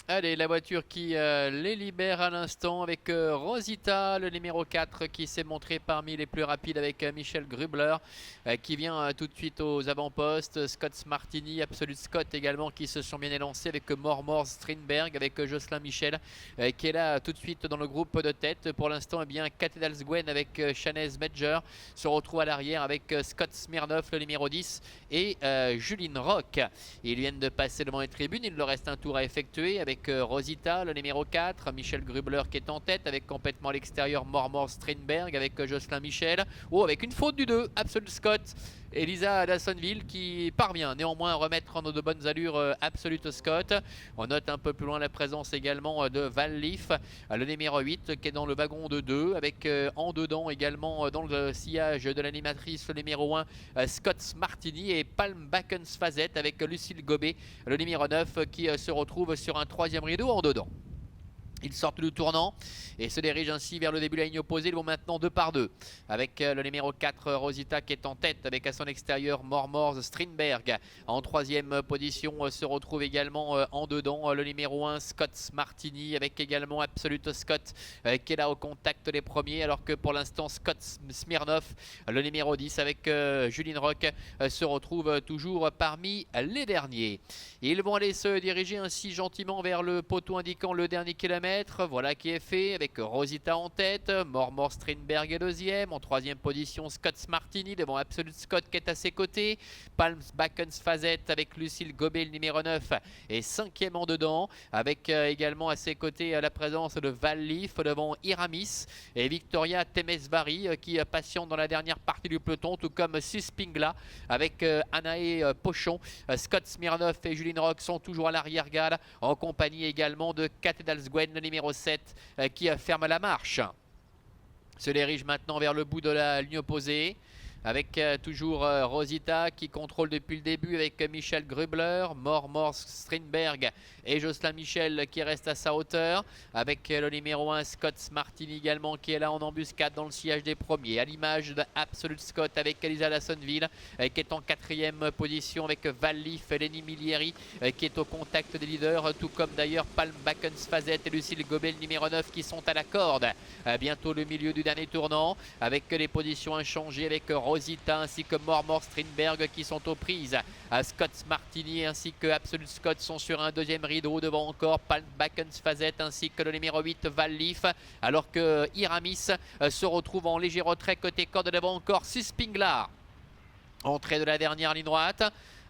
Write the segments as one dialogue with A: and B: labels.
A: Allez, la voiture qui les libère à l'instant avec Rosita, le numéro 4 qui s'est montré parmi les plus rapides avec Michel Grubler qui vient tout de suite aux avant-postes. Scott Martini, Absolute Scott également qui se sont bien élancés avec Mormor Strindberg, avec Jocelyn Michel qui est là tout de suite dans le groupe de tête. Pour l'instant, eh bien, Cathedrals Gwen avec Chanez Medger se retrouve à l'arrière avec Scott Smirnoff, le numéro 10, et Juline Rock. Ils viennent de passer devant les tribunes, il leur reste un tour à effectuer avec Rosita, le numéro 4, Michel Grubler qui est en tête, avec complètement à l'extérieur Mormor Strindberg, avec Jocelyn Michel. Oh, avec une faute du 2, Absolute Scott. Elisa Dassonville qui parvient néanmoins à remettre en de bonnes allures Absolute Scott. On note un peu plus loin la présence également de Val Leaf, le numéro 8 qui est dans le wagon de 2, avec en dedans également dans le sillage de l'animatrice le numéro 1 Scott Martini, et Palm Backens Fazette avec Lucille Gobet, le numéro 9 qui se retrouve sur un troisième rideau en dedans. Ils sortent du tournant et se dirigent ainsi vers le début de la ligne opposée. Ils vont maintenant 2 par 2 avec le numéro 4 Rosita qui est en tête, avec à son extérieur Mormor Strindberg. En troisième position se retrouve également en dedans le numéro 1 Scott Martini, avec également Absolute Scott qui est là au contact des premiers, alors que pour l'instant Scott Smirnoff, le numéro 10 avec Juline Rock, se retrouve toujours parmi les derniers. Ils vont aller se diriger ainsi gentiment vers le poteau indiquant le dernier kilomètre. Voilà qui est fait, avec Rosita en tête, Mormor Strindberg est deuxième, en troisième position Scott Martini devant Absolute Scott qui est à ses côtés, Palms Backens Fazette avec Lucille Gobet le numéro 9 et cinquième en dedans, avec également à ses côtés la présence de Val Leaf devant Iramis et Victoria Temesvari qui patiente dans la dernière partie du peloton, tout comme Suspingla avec Anae Pochon. Scott Smirnoff et Juline Rock sont toujours à l'arrière-garde, en compagnie également de Cathedrals Gwen, le numéro 7 qui ferme la marche. Se dirige maintenant vers le bout de la ligne opposée, avec toujours Rosita qui contrôle depuis le début, avec Michel Grubler, Mormor Strindberg et Jocelyn Michel qui reste à sa hauteur, avec le numéro 1 Scott Martini également qui est là en embuscade dans le sillage des premiers, à l'image d'Absolute Scott avec Elisa Dassonville qui est en quatrième position, avec Val Leaf et Lenny Milieri qui est au contact des leaders, tout comme d'ailleurs Palm Backens Fazette et Lucille Gobet le numéro 9 qui sont à la corde. Bientôt le milieu du dernier tournant, avec les positions inchangées, avec Rosita ainsi que Mormor Strindberg qui sont aux prises. Scott Martini ainsi que Absolute Scott sont sur un deuxième rideau, devant encore Palm Backens Fazette ainsi que le numéro 8 Val Leaf, alors que Iramis se retrouve en léger retrait côté corde, devant encore Suspingla. Entrée de la dernière ligne droite,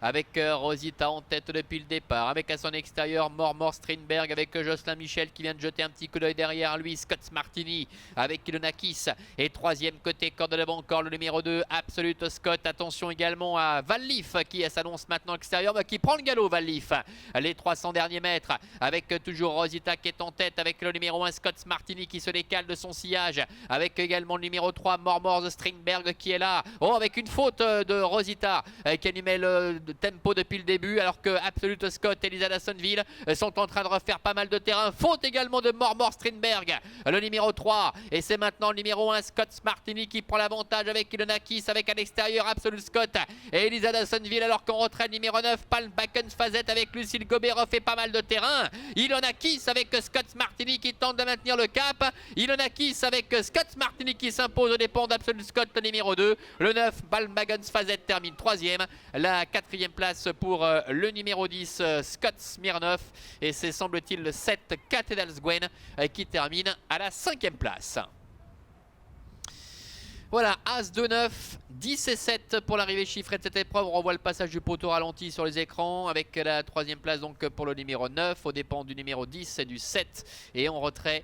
A: avec Rosita en tête depuis le départ, avec à son extérieur Mormor Strindberg, avec Jocelyn Michel qui vient de jeter un petit coup d'œil derrière lui, Scott Martini avec Ilonakis, et troisième côté corde devant encore le numéro 2 Absolute Scott. Attention également à Val Leaf qui s'annonce maintenant à l'extérieur, qui prend le galop. Val Leaf, les 300 derniers mètres, avec toujours Rosita qui est en tête, avec le numéro 1 Scott Martini qui se décale de son sillage, avec également le numéro 3 Mormor Strindberg qui est là. Oh, avec une faute de Rosita qui animait le tempo depuis le début, alors que Absolute Scott et Elisa Dassonville sont en train de refaire pas mal de terrain. Faute également de Mormor Strindberg, le numéro 3, et c'est maintenant le numéro 1 Scott Martini qui prend l'avantage, avec Ilonakis, avec à l'extérieur Absolute Scott et Elisa Dassonville, alors qu'en retrait numéro 9 Palm Backens Fazette avec Lucille Gobet refait pas mal de terrain. Ilonakis avec Scott Martini qui tente de maintenir le cap. Ilonakis avec Scott Martini qui s'impose aux dépens d'Absolute Scott, le numéro 2. Le 9 Palm Backens Fazette termine troisième. La quatrième place pour le numéro 10 Scott Smirnoff, et c'est semble-t-il le 7 Cathedrals Gwen qui termine à la 5e place. Voilà, As 2-9, 10 et 7 pour l'arrivée chiffrée de cette épreuve. On revoit le passage du poteau ralenti sur les écrans, avec la 3e place donc pour le numéro 9, aux dépens du numéro 10 et du 7. Et en retrait,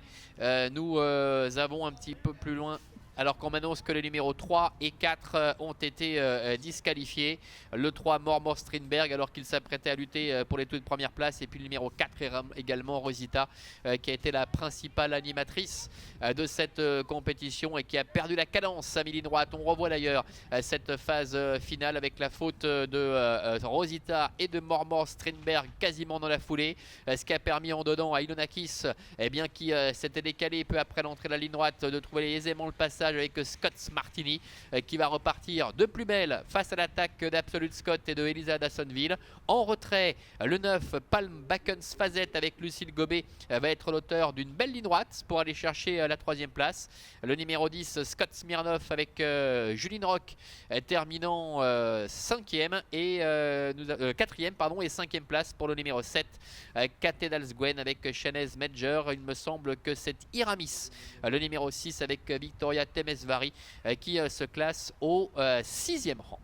A: nous avons un petit peu plus loin, alors qu'on m'annonce que les numéros 3 et 4 ont été disqualifiés. Le 3 Mormor Strindberg, alors qu'il s'apprêtait à lutter pour les toutes premières places. Et puis le numéro 4 également Rosita, qui a été la principale animatrice de cette compétition et qui a perdu la cadence à mi-ligne droite. On revoit d'ailleurs cette phase finale avec la faute de Rosita et de Mormor Strindberg quasiment dans la foulée, ce qui a permis en dedans à Ilonakis, qui s'était décalé peu après l'entrée de la ligne droite, de trouver aisément le passage passage avec Scott Martini qui va repartir de plus belle face à l'attaque d'Absolute Scott et de Elisa Dassonville. En retrait, le 9 Palm Backens Fazette avec Lucille Gobet va être l'auteur d'une belle ligne droite pour aller chercher la 3e place. Le numéro 10 Scott Smirnoff avec Juline Rock terminant 5e et 4e pardon, et 5e place pour le numéro 7 Cathedral Gwen avec Shanez Major. Il me semble que c'est Iramis, le numéro 6 avec Victoria Temesvari qui se classe au 6e rang.